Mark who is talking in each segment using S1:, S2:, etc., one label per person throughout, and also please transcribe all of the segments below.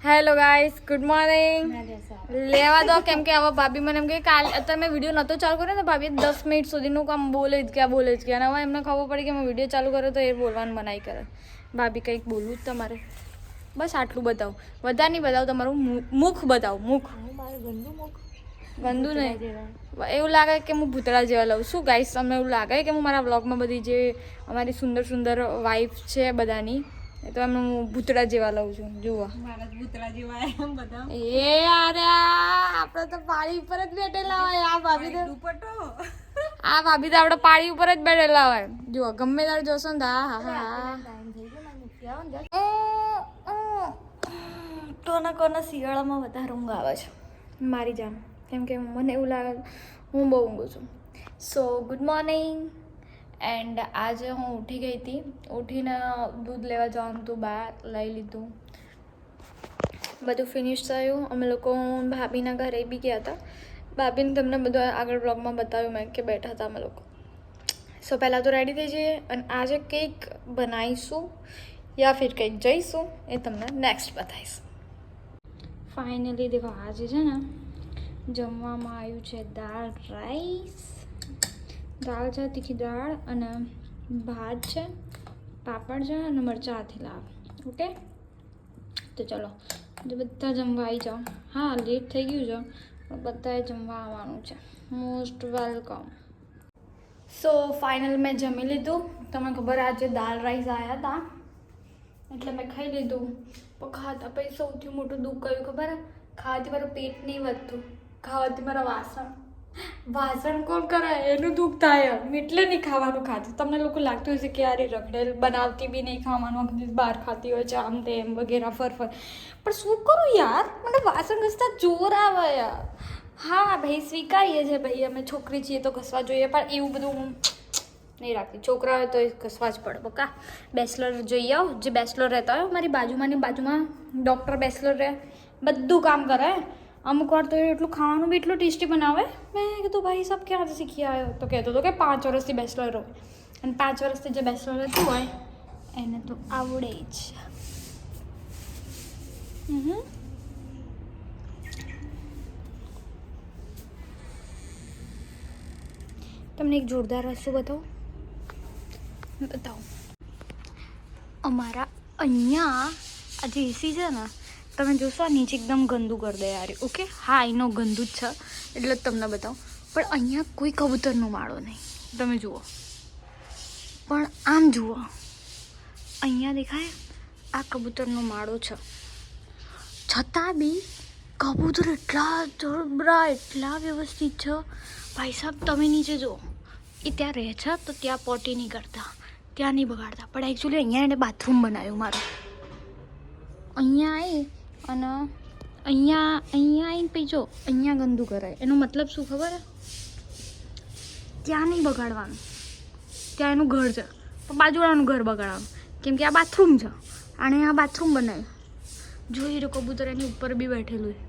S1: Hello guys, good morning. લેવા દો કેમ કે હવે ભાભી મને એમ કે કાલ તમે વિડીયો નહોતો ચાલુ કર્યો ને ભાભી 10 મિનિટ સુધીનું કામ બોલે જ ગયા અને હવે એમને ખબર પડી કે મેં વિડીયો ચાલુ કર્યો તો એ બોલવાનું મનાઈ કરે. ભાભી કંઈક બોલવું જ તમારે, બસ આટલું બતાવો, વધારે નહીં બતાવો, તમારું મુખ બતાવો. મુખ ગંદુ નહીં, એવું લાગે કે હું ભૂતળા જેવા લઉં. શું ગાઈસ, તમને એવું લાગે કે હું મારા વ્લોગમાં બધી જે અમારી સુંદર સુંદર વાઇફ છે બધાની, એ તો એમને હું ભૂતળા જેવા લઉં છું. જુઓ એ અરે આપણે તો પાળી ઉપર જ બેઠેલા હોય. આ ભાભી તો આપણે પાળી ઉપર જ બેઠેલા હોય. જુઓ ગમે ત્યારે જોશો ને હા કોના શિયાળામાં વધારે ઊંઘ આવે છે મારી જાન, કેમ કે મને એવું લાગે હું બહુ ઊંઘું છું. સો ગુડ મોર્નિંગ. એન્ડ આજે હું ઉઠી ગઈ હતી, ઉઠીને દૂધ લેવા જવાનું હતું, બહાર લઈ લીધું, બધું ફિનિશ થયું. અમે લોકો ભાભીના ઘરે બી ગયા હતા. ભાભીને તમને બધું આગળ બ્લોગમાં બતાવ્યું મેં કે બેઠા હતા અમે લોકો. સો પહેલાં તો રેડી થઈ જઈએ અને આજે કંઈક બનાવીશું યા ફિર કંઈક જઈશું એ તમને નેક્સ્ટ બતાવીશ. ફાઇનલી દેખો આજે છે ને જમવામાં આવ્યું છે દાળ રાઈસ, દાળ છે, તીખી દાળ અને ભાત છે, પાપડ છે અને મરચાં હાથી લાવ. ઓકે, તો ચલો બધા જમવા આવી જાઓ. હા લેટ થઈ ગયું છે પણ બધાએ જમવા આવવાનું છે. Most welcome. સો ફાઇનલ મેં જમી લીધું. તમને ખબર આજે દાળ રાઈસ આવ્યા હતા એટલે મેં ખાઈ લીધું. પણ ખાતા પછી સૌથી મોટું દુઃખ કયું ખબર? ખાવાથી મારું પેટ નહીં વધતું, ખાવાથી મારા વાસણ કોણ કરે એનું દુઃખ થાય. એટલે નહીં ખાવાનું ખાતું. તમને લોકો લાગતું હશે કે યાર રખડેલ બનાવતી બી નહીં, ખાવાનું બહાર ખાતી હોય છે આમ તેમ વગેરે ફરફર. પણ શું કરું યાર, મને વાસણ ઘસતા જોર આવે યાર. હા ભાઈ સ્વીકારીએ છે ભાઈ, અમે છોકરી છીએ તો ઘસવા જોઈએ, પણ એવું બધું હું નહીં રાખતી. છોકરા હોય તો એ ઘસવા જ પડે. બકા બેચલર જોઈ આવો, જે બેચલર રહેતા હોય મારી બાજુમાં ડૉક્ટર બેચલર રહે, બધું કામ કરે. અમુક વાર તો એટલું ખાવાનું બી એટલું ટેસ્ટી બનાવે. મેં કીધું ભાઈ સબ ક્યાંથી શીખી આવ્યો? તો કહેતો હતો કે 5 વર્ષથી બેચલર હોય, અને 5 વર્ષથી જે બેચલર રહેતું હોય એને તો આવડે જ. તમને એક જોરદાર વસ્તુ બતાવો. અમારા અહીંયા આ જે એસી છે ને, તમે જોશો આ નીચે એકદમ ગંદુ કરી દે યાર. ઓકે હા એનો ગંદુ જ છે એટલે જ તમને બતાવું. પણ અહીંયા કોઈ કબૂતરનો માળો નહીં, તમે જુઓ. પણ આમ જુઓ, અહીંયા દેખાય આ કબૂતરનો માળો છે, છતાં બી કબૂતર એટલા જબરા, એટલા વ્યવસ્થિત છે ભાઈ સાહેબ. તમે નીચે જુઓ, એ ત્યાં રહે છે તો ત્યાં પોટી નહીં કરતા, ત્યાં નહીં બગાડતા. પણ એકચ્યુઅલી અહીંયા એને બાથરૂમ બનાવ્યું મારું. અહીંયા આવી અને અહીંયા આવીને પછી જો અહીંયા ગંદુ કરાય. એનો મતલબ શું ખબર? ત્યાં નહીં બગાડવાનું, ત્યાં એનું ઘર છે પણ બાજુવાળાનું ઘર બગાડવાનું, કેમ કે આ બાથરૂમ છે અને આ બાથરૂમ બનાવ્યું. જોઈ રહ્યો કબૂતર એની ઉપર બી બેઠેલું છે.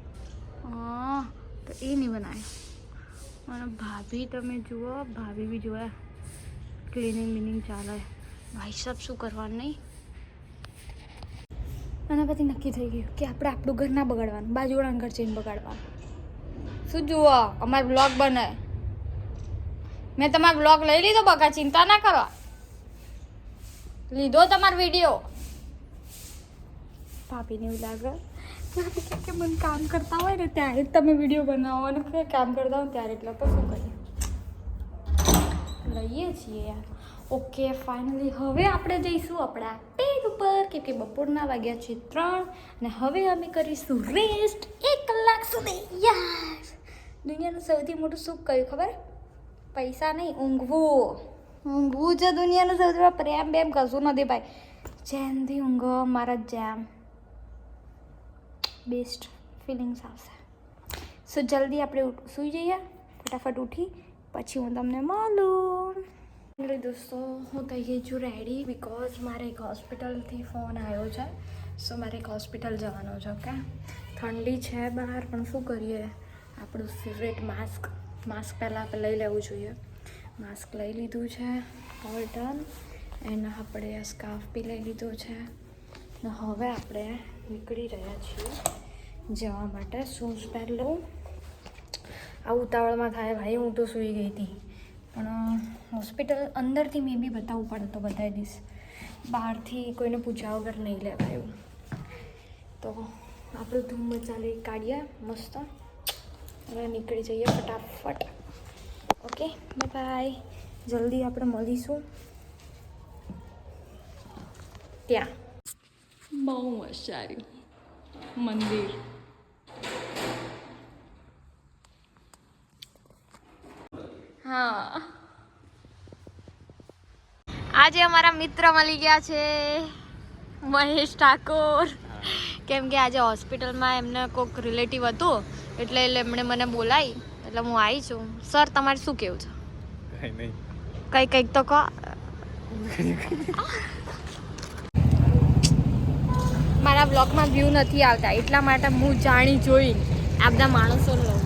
S1: તો એ નહીં બનાવ્યું. અને ભાભી તમે જુઓ, ભાભી બી જોયા ક્લિનિંગ ચાલે. ભાઈ સાહેબ શું કરવાનું નહીં. અને પછી નક્કી થઈ ગયું કે આપણે આપણું ઘર ના બગાડવાનું, બાજુવાળાનું ઘર જઈને બગાડવાનું. શું જુઓ અમારો બ્લોગ બને, મેં તમારો બ્લોગ લઈ લીધો બકા, ચિંતા ના કરો, લીધો તમારો વિડીયો. ભાભીને એવું લાગે કે મને કામ કરતા હોય ને ત્યારે જ તમે વિડીયો બનાવો, અને કામ કરતા હોય ત્યારે એટલે તો શું કરીએ, લઈએ છીએ યાર. ઓકે ફાઇનલી હવે આપણે જઈશું આપણા પેડ ઉપર, કેમ કે બપોરના વાગ્યા છે 3 અને હવે અમે કરીશું રેસ્ટ 1 કલાક સુધી. યાર દુનિયાનું સૌથી મોટું સુખ કયું ખબર? પૈસા નહીં, ઊંઘવું છે દુનિયાનું સૌથી. પ્રેમ બેમ કશું નથી ભાઈ, જેમથી ઊંઘો મારા જેમ બેસ્ટ ફિલિંગ્સ આવશે. સો જલ્દી આપણે સૂઈ જઈએ, ફટાફટ ઉઠી પછી હું તમને મળું. દોસ્તો હું થઈ ગઈ છું રેડી, બિકોઝ મારે એક હોસ્પિટલથી ફોન આવ્યો છે. સો મારે એક હોસ્પિટલ જવાનું છે. ઓકે ઠંડી છે બહાર, પણ શું કરીએ, આપણું ફેવરેટ માસ્ક પહેલાં આપણે લઈ લેવું જોઈએ. માસ્ક લઈ લીધું છે, ઓલ ડન. એના આપણે સ્કાર્ફ બી લઈ લીધો છે. હવે આપણે નીકળી રહ્યા છીએ જવા માટે. શૂઝ પહેર લઉં. આ ઉતાવળમાં થાય ભાઈ, હું તો સૂઈ ગઈ હતી. પણ હોસ્પિટલ અંદરથી મેં બી બતાવવું પડે તો બતાવી દઈશ. બહારથી કોઈને પૂછ્યા વગર નહીં લેવાયું. તો આપણું ધૂમ મચાલી કાઢીએ મસ્ત અને નીકળી જઈએ ફટાફટ. Okay bye bye. જલ્દી આપણે મળીશું ત્યાં. બહુ મસ્ત આવ્યું મંદિર. હા, આજે અમારા મિત્ર મળી ગયા છે, મહેશ ઠાકોર. કેમ કે આજે હોસ્પિટલમાં એમને કોઈક રિલેટિવ હતું એટલે એમણે મને બોલાવી એટલે હું આવી છું. સર તમારે શું કેવું છે? કંઈક તો કહો. મારા બ્લોગમાં વ્યૂ નથી આવતા એટલા માટે હું જાણી જોઈ આ બધા માણસોને લઉં.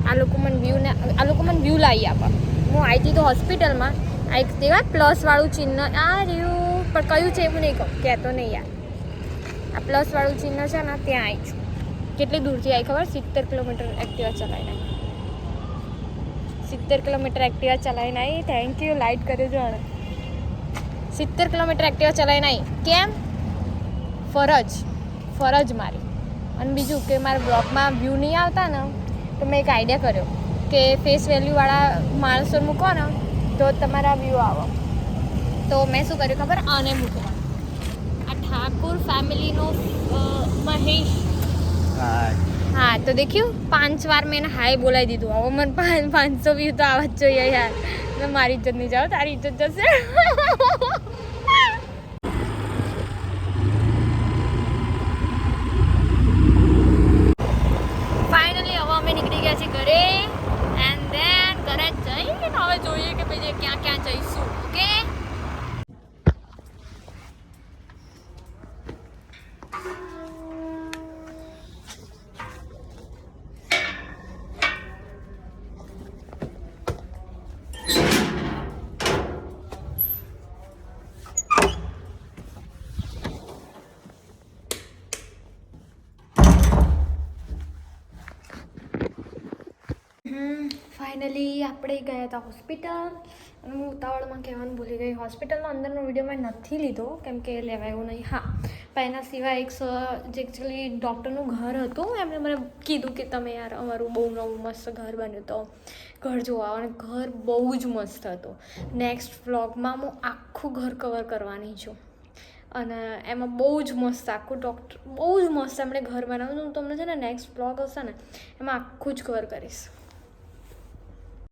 S1: આ લોકો મને વ્યૂ લાવી આપે. હું આવી હતી તો હોસ્પિટલમાં આ એક દેવા પ્લસવાળું ચિહ્ન આ રહ્યું, પણ કયું છે એવું નહીં કહું, કહેતો નહીં યાર. આ પ્લસવાળું ચિહ્ન છે ને ત્યાં આવી છું. કેટલી દૂરથી આવી ખબર? 70 કિલોમીટર એક્ટિવા ચલાવીને આવી. 70 કિલોમીટર એક્ટિવા ચલાવીને આવી. થેન્ક યુ, લાઇટ કર્યો જો. 70 કિલોમીટર એક્ટિવા ચલાવીને આવી. કેમ? ફરજ મારી. અને બીજું કે મારા બ્લોગમાં વ્યૂ નહીં આવતા ને તો મેં એક આઈડિયા કર્યો કે ફેસ વેલ્યુવાળા માણસો મૂકો ને તો તમારા વ્યૂ આવો. તો મેં શું કર્યું ખબર? આને મૂકવાનું. આ ઠાકુર ફેમિલીનો મહેશ. હા, તો દેખ્યું 5 વાર મેં એને હાય બોલાવી દીધું. હવે મને 500 વ્યૂ તો આવવા જ જોઈએ યાર. મારી ઇજ્જત નહીં જાઓ, તારી ઇજ્જત જશે. ફાઇનલી હવે અમે નીકળી ગયા છીએ ઘરે. એન્ડ ધેન ઘરે જઈને હવે જોઈએ કે ભાઈ ક્યાં ક્યાં જઈશું. ઓકે, ફાઇનલી આપણે ગયા હતા હોસ્પિટલ. અને હું ઉતાવળમાં કહેવાનું ભૂલી ગઈ. હોસ્પિટલનો અંદરનો વિડીયો મેં નથી લીધો કેમ કે લેવાયું નહીં. હા, પણ એના સિવાય એક જે એકચ્યુઅલી ડૉક્ટરનું ઘર હતું એમણે મને કીધું કે તમે યાર અમારું બહુ નવું મસ્ત ઘર બન્યું તો ઘર જોવા. અને ઘર બહુ જ મસ્ત હતું. નેક્સ્ટ વ્લોગમાં હું આખું ઘર કવર કરવાની છું. અને એમાં બહુ જ મસ્ત આખું બહુ જ મસ્ત એમણે ઘર બનાવ્યું. હું તમને છે ને નેક્સ્ટ વ્લોગ હશે ને એમાં આખું જ કવર કરીશ.